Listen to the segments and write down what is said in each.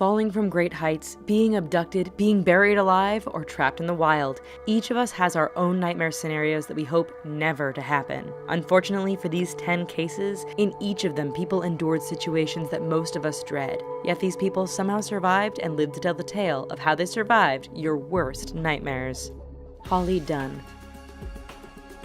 falling from great heights, being abducted, being buried alive, or trapped in the wild. Each of us has our own nightmare scenarios that we hope never to happen. Unfortunately, for these 10 cases, in each of them people endured situations that most of us dread. Yet these people somehow survived and lived to tell the tale of how they survived your worst nightmares. Holly Dunn.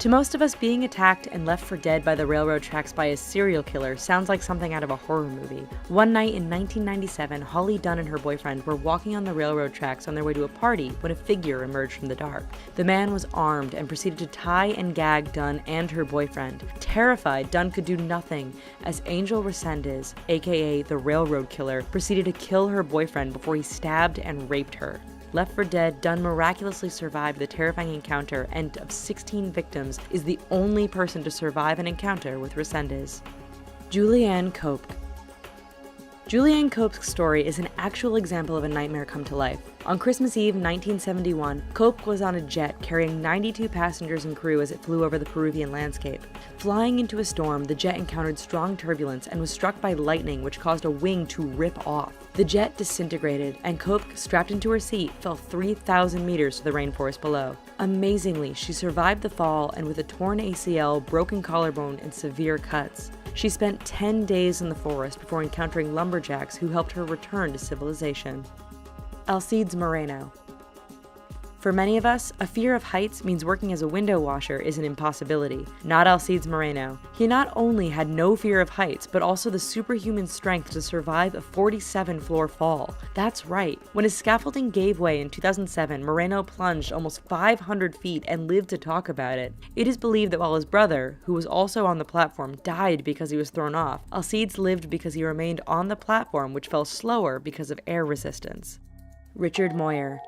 To most of us, being attacked and left for dead by the railroad tracks by a serial killer sounds like something out of a horror movie. One night in 1997, Holly Dunn and her boyfriend were walking on the railroad tracks on their way to a party when a figure emerged from the dark. The man was armed and proceeded to tie and gag Dunn and her boyfriend. Terrified, Dunn could do nothing as Angel Resendez, aka the railroad killer, proceeded to kill her boyfriend before he stabbed and raped her. Left for dead, Dunn miraculously survived the terrifying encounter and, of 16 victims, is the only person to survive an encounter with Resendez. Julianne Cope. Julianne Cope's story is an actual example of a nightmare come to life. On Christmas Eve 1971, Cope was on a jet carrying 92 passengers and crew as it flew over the Peruvian landscape. Flying into a storm, the jet encountered strong turbulence and was struck by lightning, which caused a wing to rip off. The jet disintegrated, and Cope, strapped into her seat, fell 3,000 meters to the rainforest below. Amazingly, she survived the fall and with a torn ACL, broken collarbone, and severe cuts. She spent 10 days in the forest before encountering lumberjacks who helped her return to civilization. Alcides Moreno. For many of us, a fear of heights means working as a window washer is an impossibility. Not Alcides Moreno. He not only had no fear of heights, but also the superhuman strength to survive a 47-floor fall. That's right. When his scaffolding gave way in 2007, Moreno plunged almost 500 feet and lived to talk about it. It is believed that while his brother, who was also on the platform, died because he was thrown off, Alcides lived because he remained on the platform, which fell slower because of air resistance. Richard Moyer.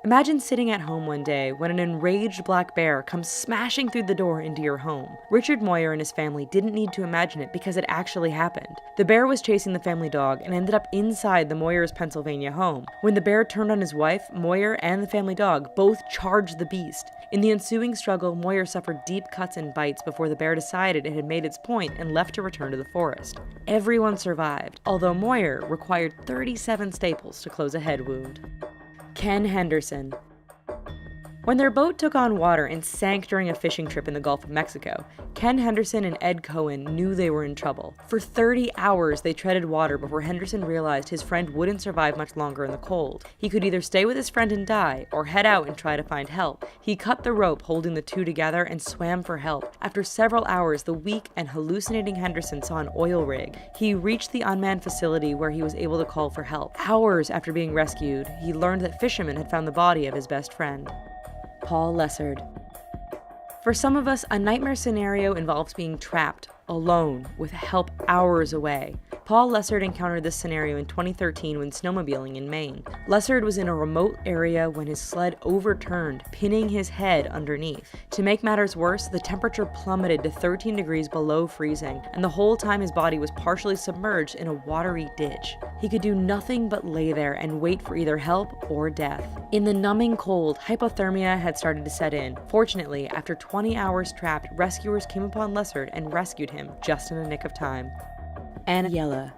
Imagine sitting at home one day when an enraged black bear comes smashing through the door into your home. Richard Moyer and his family didn't need to imagine it because it actually happened. The bear was chasing the family dog and ended up inside the Moyers' Pennsylvania home. When the bear turned on his wife, Moyer and the family dog both charged the beast. In the ensuing struggle, Moyer suffered deep cuts and bites before the bear decided it had made its point and left to return to the forest. Everyone survived, although Moyer required 37 staples to close a head wound. Ken Henderson. When their boat took on water and sank during a fishing trip in the Gulf of Mexico, Ken Henderson and Ed Cohen knew they were in trouble. For 30 hours they treaded water before Henderson realized his friend wouldn't survive much longer in the cold. He could either stay with his friend and die, or head out and try to find help. He cut the rope holding the two together and swam for help. After several hours, the weak and hallucinating Henderson saw an oil rig. He reached the unmanned facility where he was able to call for help. Hours after being rescued, he learned that fishermen had found the body of his best friend. Paul Lessard. For some of us, a nightmare scenario involves being trapped, alone, with help hours away. Paul Lessard encountered this scenario in 2013 when snowmobiling in Maine. Lessard was in a remote area when his sled overturned, pinning his head underneath. To make matters worse, the temperature plummeted to 13 degrees below freezing, and the whole time his body was partially submerged in a watery ditch. He could do nothing but lay there and wait for either help or death. In the numbing cold, hypothermia had started to set in. Fortunately, after 20 hours trapped, rescuers came upon Lessard and rescued him just in the nick of time. Anna Yella.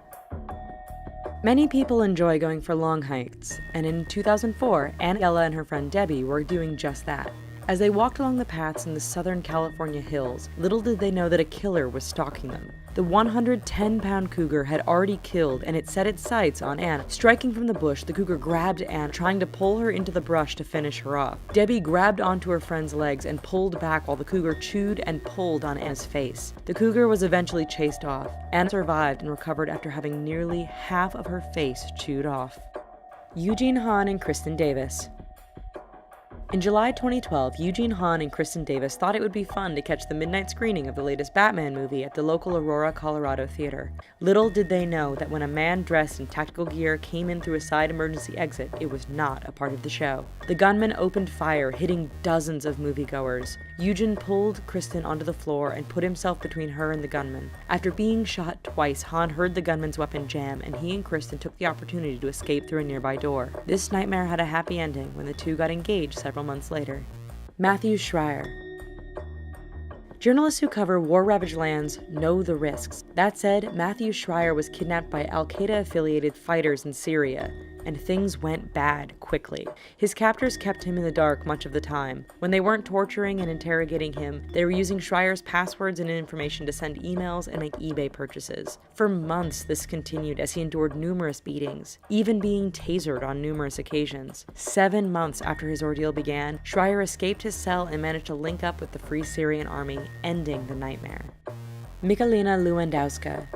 Many people enjoy going for long hikes, and in 2004, Anna Yella and her friend Debbie were doing just that. As they walked along the paths in the southern California hills, little did they know that a killer was stalking them. The 110-pound cougar had already killed, and it set its sights on Anna. Striking from the bush, the cougar grabbed Anna, trying to pull her into the brush to finish her off. Debbie grabbed onto her friend's legs and pulled back while the cougar chewed and pulled on Anna's face. The cougar was eventually chased off. Anna survived and recovered after having nearly half of her face chewed off. Eugene Hahn and Kristen Davis. In July 2012, Eugene Hahn and Kristen Davis thought it would be fun to catch the midnight screening of the latest Batman movie at the local Aurora, Colorado theater. Little did they know that when a man dressed in tactical gear came in through a side emergency exit, it was not a part of the show. The gunman opened fire, hitting dozens of moviegoers. Eugene pulled Kristen onto the floor and put himself between her and the gunman. After being shot twice, Hahn heard the gunman's weapon jam, and he and Kristen took the opportunity to escape through a nearby door. This nightmare had a happy ending when the two got engaged several months later. Matthew Schreier. Journalists who cover war-ravaged lands know the risks. That said, Matthew Schreier was kidnapped by al-Qaeda-affiliated fighters in Syria, and things went bad quickly. His captors kept him in the dark much of the time. When they weren't torturing and interrogating him, they were using Schreier's passwords and information to send emails and make eBay purchases. For months, this continued as he endured numerous beatings, even being tasered on numerous occasions. 7 months after his ordeal began, Schreier escaped his cell and managed to link up with the Free Syrian Army, ending the nightmare. Michalina Lewandowska.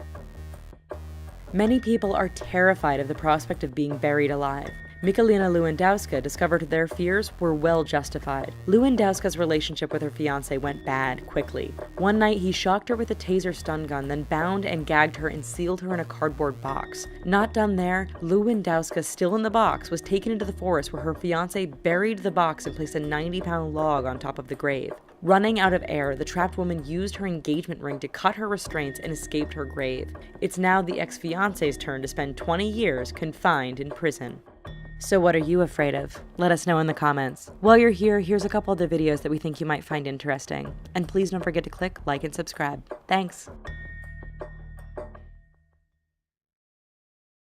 Many people are terrified of the prospect of being buried alive. Michalina Lewandowska discovered their fears were well justified. Lewandowska's relationship with her fiancé went bad quickly. One night, he shocked her with a taser stun gun, then bound and gagged her and sealed her in a cardboard box. Not done there, Lewandowska, still in the box, was taken into the forest where her fiancé buried the box and placed a 90-pound log on top of the grave. Running out of air, the trapped woman used her engagement ring to cut her restraints and escaped her grave. It's now the ex-fiancé's turn to spend 20 years confined in prison. So what are you afraid of? Let us know in the comments. While you're here, here's a couple of the videos that we think you might find interesting. And please don't forget to click like and subscribe. Thanks!